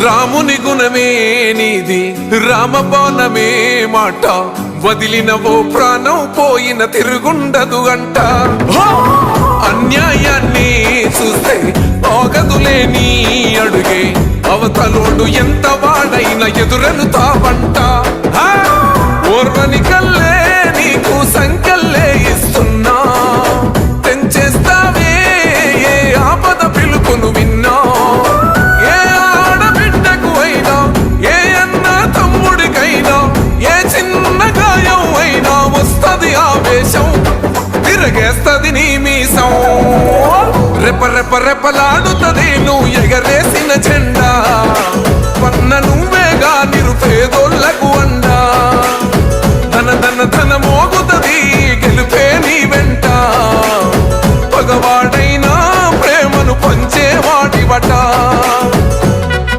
రాముని గుణమే నీది రామబాణమే మాట వదిలినవో ప్రాణం పోయిన తిరుగుండదు అంట అన్యాయాన్ని చూస్తే ఆగదులే నీ అడుగే అవతలోడు ఎంత వాడైన ఎదురెలుతావంట ఓర్వని కల్లే నీకు సంకల్లే ఇస్తున్నా తెంచేస్తావే ఏ ఆపద పిలుపును విన్నా ఏ ఆడబిడ్డకు అయినా ఏ అన్న తమ్ముడికైనా ఏ చిన్న గాయం అయినా వస్తది ఆవేశం తిరగేస్తది నీ మీసం రెప రెప రెపలాడుతది నువ్వు ఎగరేసిన జెండా